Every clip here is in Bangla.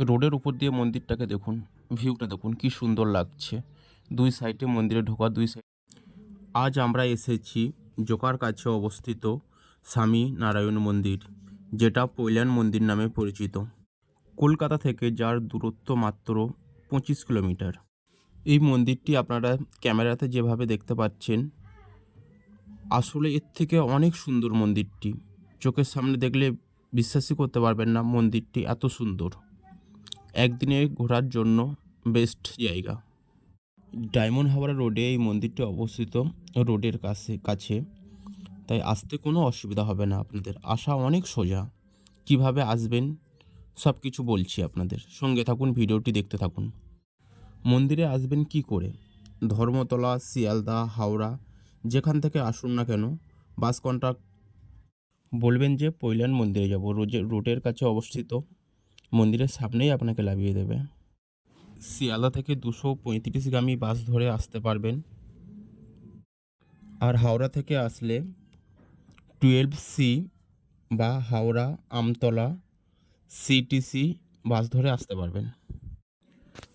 রোডের উপর দিয়ে মন্দিরটাকে দেখুন, ভিউটা দেখুন কি সুন্দর লাগছে। দুই সাইডে মন্দিরে ঢোকা, দুই সাইড। আজ আমরা এসেছি জোকার কাছে অবস্থিত স্বামী নারায়ণ মন্দির, যেটা পৈলান মন্দির নামে পরিচিত। কলকাতা থেকে যার দূরত্ব মাত্র 25 কিলোমিটার। এই মন্দিরটি আপনারা ক্যামেরাতে যেভাবে দেখতে পাচ্ছেন, আসলে এর থেকে অনেক সুন্দর মন্দিরটি। চোখের সামনে দেখলে বিশ্বাসই করতে পারবেন না, মন্দিরটি এত সুন্দর। একদিনে ঘোরার জন্য বেস্ট জায়গা। ডায়মন্ড হারবার রোডে এই মন্দিরটি অবস্থিত, রোডের কাছে। তাই আসতে কোনো অসুবিধা হবে না আপনাদের, আসা অনেক সোজা। কিভাবে আসবেন সব কিছু বলছি আপনাদের, সঙ্গে থাকুন, ভিডিওটি দেখতে থাকুন। মন্দিরে আসবেন কি করে? ধর্মতলা, শিয়ালদা, হাওড়া, যেখান থেকে আসুন না কেন, বাস কন্ট্রাক্ট বলবেন যে পৈলান মন্দিরে যাব, রোডের কাছে অবস্থিত, মন্দিরের সামনেই আপনাকে নামিয়ে দেবে। শিয়ালদা থেকে 235গামী বাস ধরে আসতে পারবেন। আর হাওড়া থেকে আসলে 12C বা হাওড়া আমতলা CTC বাস ধরে আসতে পারবেন।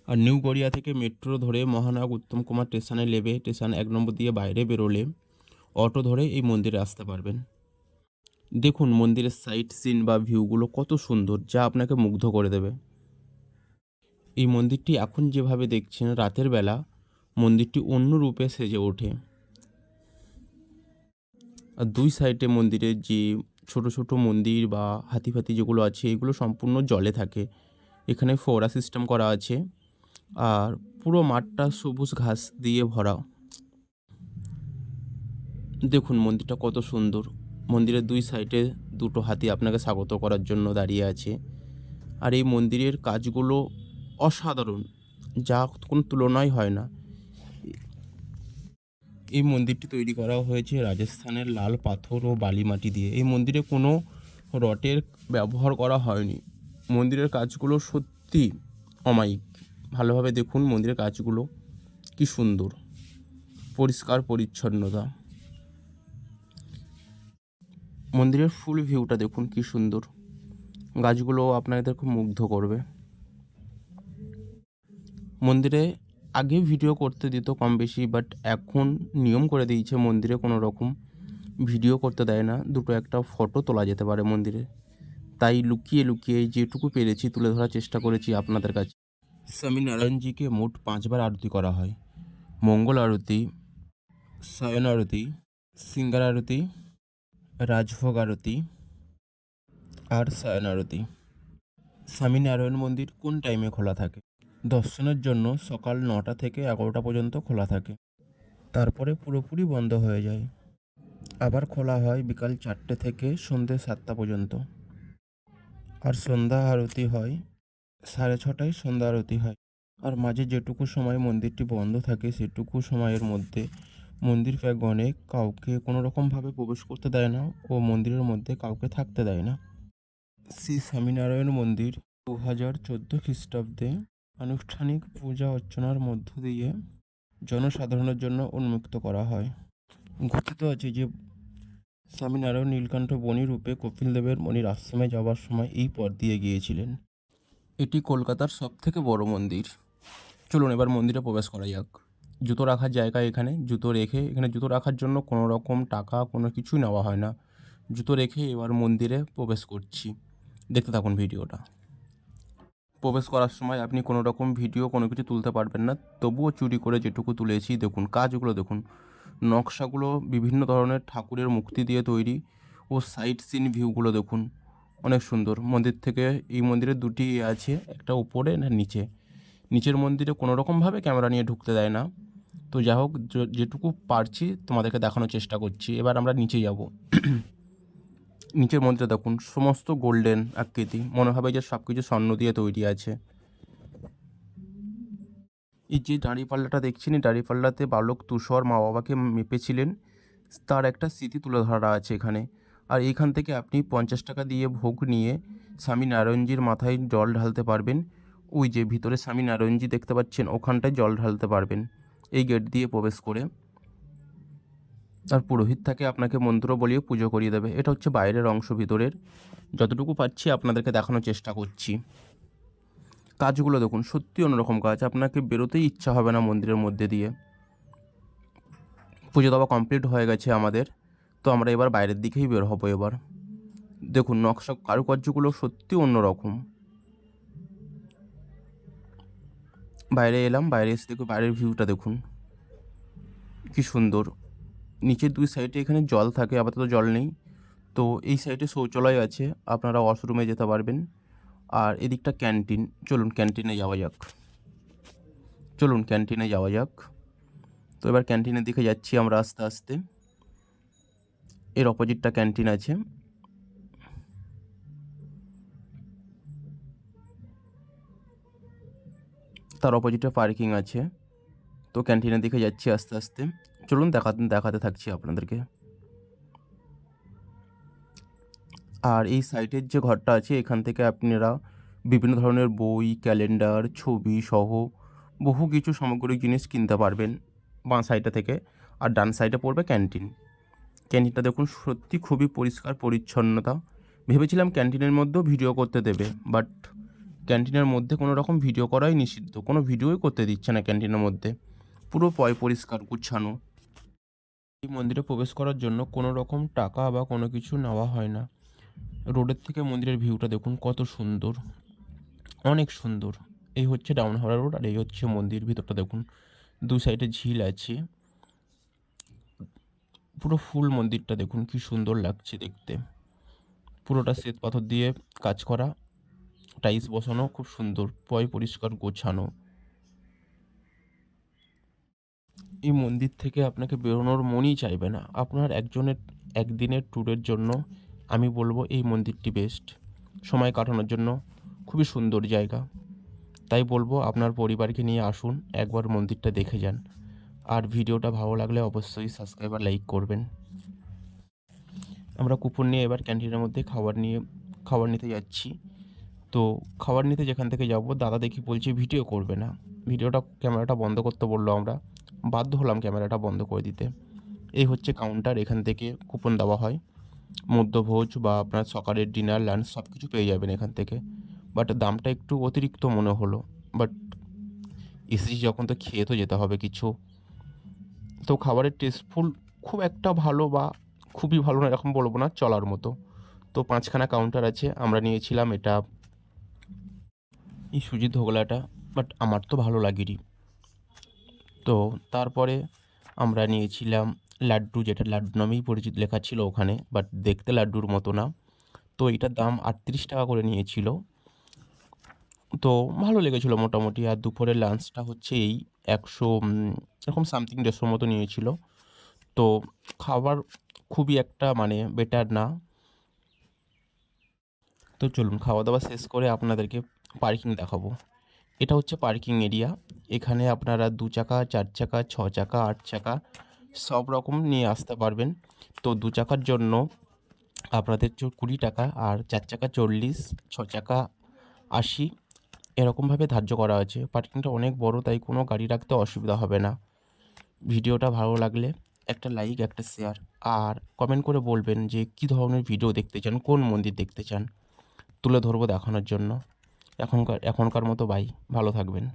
আর নিউ গড়িয়া থেকে মেট্রো ধরে মহানায়ক উত্তম কুমার স্টেশনে নেমে স্টেশন 1 নম্বর দিয়ে বাইরে বেরোলে অটো ধরে এই মন্দিরে আসতে পারবেন। দেখুন মন্দিরের সাইট সিন বা ভিউগুলো কত সুন্দর, যা আপনাকে মুগ্ধ করে দেবে। এই মন্দিরটি এখন যেভাবে দেখছেন, রাতের বেলা মন্দিরটি অন্য রূপে সেজে ওঠে। আর দুই সাইডে মন্দিরের যে ছোট ছোট মন্দির বা হাতিফাতি যেগুলো আছে, এগুলো সম্পূর্ণ জলে থাকে। এখানে ফোয়ারা সিস্টেম করা আছে, আর পুরো মাঠটা সবুজ ঘাস দিয়ে ভরা। দেখুন মন্দিরটা কত সুন্দর। মন্দিরের দুই সাইডে দুটো হাতি আপনাকে স্বাগত করার জন্য দাঁড়িয়ে আছে। আর এই মন্দিরের কাজগুলো অসাধারণ, যা কোনো তুলনাই হয় না। এই মন্দিরটি তৈরি করা হয়েছে রাজস্থানের লাল পাথর ও বালি মাটি দিয়ে। এই মন্দিরে কোনো রটের ব্যবহার করা হয়নি। মন্দিরের কাজগুলো সত্যি অমায়িক। ভালোভাবে দেখুন মন্দিরের কাজগুলো কি সুন্দর, পরিষ্কার পরিচ্ছন্নতা। মন্দিরের ফুল ভিউটা দেখুন কি সুন্দর, গাছগুলো আপনাদের খুব মুগ্ধ করবে। মন্দিরে আগে ভিডিও করতে দিত কম বেশি, বাট এখন নিয়ম করে দিয়েছে মন্দিরে কোনো রকম ভিডিও করতে দেয় না, দুটো একটা ফটো তোলা যেতে পারে মন্দিরে। তাই লুকিয়ে লুকিয়ে যেটুকু পেরেছি তুলে ধরার চেষ্টা করেছি আপনাদের কাছে। স্বামী নারায়ণজিকে মোট 5বার আরতি করা হয়। মঙ্গল আরতি, শয়ন আরতি, সিঙ্গার আরতি, রাজভোগ আরতি আর শয়ন আরতি। স্বামী নারায়ণ মন্দির কোন টাইমে খোলা থাকে? দর্শনের জন্য সকাল 9টা থেকে 11টা পর্যন্ত খোলা থাকে, তারপরে পুরোপুরি বন্ধ হয়ে যায়। আবার খোলা হয় বিকাল 4টে থেকে সন্ধ্যে 7টা পর্যন্ত। আর সন্ধ্যা আরতি হয় 6:30টায়, সন্ধ্যা আরতি হয়। আর মাঝে যেটুকু সময় মন্দিরটি বন্ধ থাকে, সেটুকু সময়ের মধ্যে মন্দির প্রাঙ্গণে কাউকে কোনো রকমভাবে প্রবেশ করতে দেয় না ও মন্দিরের মধ্যে কাউকে থাকতে দেয় না। শ্রী স্বামীনারায়ণ মন্দির 2014 খ্রিস্টাব্দে আনুষ্ঠানিক পূজা অর্চনার মধ্য দিয়ে জনসাধারণের জন্য উন্মুক্ত করা হয়। কথিত আছে যে স্বামীনারায়ণ নীলকণ্ঠ বনি রূপে কপিলদেবের মণির আশ্রমে যাওয়ার সময় এই পথ দিয়ে গিয়েছিলেন। এটি কলকাতার সবথেকে বড় মন্দির। চলুন এবার মন্দিরে প্রবেশ করা যাক। জুতো রাখার জায়গা এখানে, জুতো রেখে এখানে জুতো রাখার জন্য কোনো রকম টাকা কোনো কিছুই নেওয়া হয় না। জুতো রেখে এবার মন্দিরে প্রবেশ করছি, দেখতে থাকুন ভিডিওটা। প্রবেশ করার সময় আপনি কোনো রকম ভিডিও কোনো কিছু তুলতে পারবেন না, তবুও চুরি করে যেটুকু তুলেছি দেখুন, কাজগুলো দেখুন, নকশাগুলো বিভিন্ন ধরনের ঠাকুরের মূর্তি দিয়ে তৈরি, ও সাইট সিন ভিউগুলো দেখুন, অনেক সুন্দর। মন্দির থেকে এই মন্দিরের দুটি আছে, একটা উপরে না নিচে। নিচের মন্দিরে কোনো রকমভাবে ক্যামেরা নিয়ে ঢুকতে দেয় না। তো যাই হোক, যেটুকু পারছি তোমাদেরকে দেখানোর চেষ্টা করছি। এবার আমরা নিচে যাব। নিচের মন্দিরে দেখুন সমস্ত গোল্ডেন আকৃতি, মনে হবে যে সব কিছু স্বর্ণ দিয়ে তৈরি আছে। এই যে দাঁড়িপাল্লাটা দেখছেন, এই দাঁড়িপাল্লাতে বালক তুষার মা বাবাকে মেপেছিলেন, তার একটা স্মৃতি তুলে ধরা আছে এখানে। আর এইখান থেকে আপনি 50 টাকা দিয়ে ভোগ নিয়ে স্বামী নারায়ণজির মাথায় জল ঢালতে পারবেন। ওই যে ভিতরে স্বামী নারায়ণজি দেখতে পাচ্ছেন, ওখানটায় জল ঢালতে পারবেন এই গেট দিয়ে প্রবেশ করে। আর পুরোহিত থাকে আপনাকে মন্ত্র বলিয়ে পুজো করিয়ে দেবে। এটা হচ্ছে বাইরের অংশ, ভিতরের যতটুকু পাচ্ছি আপনাদেরকে দেখানোর চেষ্টা করছি। কাজগুলো দেখুন, সত্যি অন্যরকম কাজ, আপনাকে বেরোতেই ইচ্ছা হবে না মন্দিরের মধ্যে দিয়ে। পুজো দেওয়া কমপ্লিট হয়ে গেছে আমাদের, তো আমরা এবার বাইরের দিকেই বের হবো এবার। দেখুন নকশা কারুকার্যগুলো সত্যি অন্যরকম। বাইরে এলাম, বাইরে এসে দেখুন বাইরের ভিউটা দেখুন কি সুন্দর। নিচের দুই সাইডে এখানে জল থাকে, আপাতত জল নেই। তো এই সাইডে শৌচালয় আছে, আপনারা ওয়াশরুমে যেতে পারবেন। আর এদিকটা ক্যান্টিন, চলুন ক্যান্টিনে যাওয়া যাক। চলুন ক্যান্টিনে যাওয়া যাক। তো এবার ক্যান্টিনের দিকে যাচ্ছি আমরা আস্তে আস্তে। এর অপোজিটটা ক্যান্টিন আছে। তার অপোজিটে পার্কিং আছে। তো ক্যান্টিনের দিকে যাচ্ছি আস্তে আস্তে। চলুন দেখাতে থাকছি আপনাদেরকে। আর এই সাইটের যে ঘরটা আছে, এখান থেকে আপনারা বিভিন্ন ধরনের বই, ক্যালেন্ডার, ছবি সহ বহু কিছু সামগ্রিক জিনিস কিনতে পারবেন বাঁ সাইডটা থেকে। আর ডান সাইডে পড়বে ক্যান্টিন। ক্যান্টিনটা দেখুন সত্যি খুবই পরিষ্কার পরিচ্ছন্নতা। ভেবেছিলাম ক্যান্টিনের মধ্যেও ভিডিও করতে দেবে, বাট ক্যান্টিনের মধ্যে কোনো রকম ভিডিও করাই নিষিদ্ধ, কোনো ভিডিওই করতে দিচ্ছে না ক্যান্টিনের মধ্যে। পুরো পরিষ্কার গুছানো। এই মন্দিরে প্রবেশ করার জন্য কোনো রকম টাকা বা কোনো কিছু নেওয়া হয় না। রোডের থেকে মন্দিরের ভিউটা দেখুন কত সুন্দর, অনেক সুন্দর। এই হচ্ছে ডাউন হাওড়া রোড, আর এই হচ্ছে মন্দির ভিতরটা দেখুন। দু সাইডে ঝিল আছে, পুরো ফুল মন্দিরটা দেখুন কি সুন্দর লাগছে দেখতে। পুরোটা শ্বেত পাথর দিয়ে কাজ করা, টাইলস বসানো, খুব সুন্দর, পরিষ্কার গোছানো। এই মন্দির থেকে আপনাকে বেরোনোর মনই চাইবে না। আপনার একদিনের ট্যুরের জন্য আমি বলবো এই মন্দিরটি বেস্ট। সময় কাটানোর জন্য খুবই সুন্দর জায়গা। তাই বলবো আপনার পরিবারকে নিয়ে আসুন, একবার মন্দিরটা দেখে যান। আর ভিডিওটা ভালো লাগলে অবশ্যই সাবস্ক্রাইব আর লাইক করবেন। আমরা কুপন নিয়ে এবার ক্যান্টিনের মধ্যে খাবার নিতে যাচ্ছি। তো খাবার নিতে যেখান থেকে যাব, দাদা দেখি বলছে ভিডিও করবে না। ক্যামেরাটা বন্ধ করতে বললো, আমরা বাধ্য হলাম ক্যামেরাটা বন্ধ করে দিতে। এই হচ্ছে কাউন্টার, এখান থেকে কুপন দেওয়া হয়। মধ্যভোজ বা আপনার সকালের ডিনার, লাঞ্চ সব কিছু পেয়ে যাবেন এখান থেকে। বাট দামটা একটু অতিরিক্ত মনে হলো, বাট এসেছি যখন তো খেয়ে তো যেতে হবে কিছু। তো খাবারের টেস্টফুল খুব একটা ভালো বা খুবই ভালো না এরকম বলবো না, চলার মতো। তো 5খানা কাউন্টার আছে, আমরা নিয়েছিলাম এটা এই সুজির ধোকলাটা, বাট আমার তো ভালো লাগেনি। তো তারপরে আমরা নিয়েছিলাম লাড্ডু, যেটা লাড্ডু নামেই পরিচিত লেখা ছিল ওখানে, বাট দেখতে লাড্ডুর মতো না। তো এটার দাম 38 টাকা করে নিয়েছিল। তো ভালো লেগেছিলো মোটামুটি। আর দুপুরের লাঞ্চটা হচ্ছে এই 100 এরকম সামথিং 150 মতো নিয়েছিল। তো খাবার খুবই একটা মানে বেটার না। তো চলুন খাওয়া দাওয়া শেষ করে আপনাদেরকে পার্কিং দেখাবো। এটা হচ্ছে পার্কিং এরিয়া। এখানে আপনারা 2 চাকা, 4 চাকা, 6 চাকা, 8 চাকা সব রকম নিয়ে আসতে পারবেন। তো 2 চাকার জন্য আপনাদের 20 টাকা, আর 4 চাকা 40, 6 চাকা 80 এরকমভাবে ধার্য করা আছে। পার্কিংটা অনেক বড়, তাই কোনো গাড়ি রাখতে অসুবিধা হবে না। ভিডিওটা ভালো লাগলে একটা লাইক, একটা শেয়ার, আর কমেন্ট করে বলবেন যে কী ধরনের ভিডিও দেখতে চান, কোন মন্দির দেখতে চান, তুলে ধরবো দেখানোর জন্য। এখনকার মতো বাই, ভালো থাকবেন।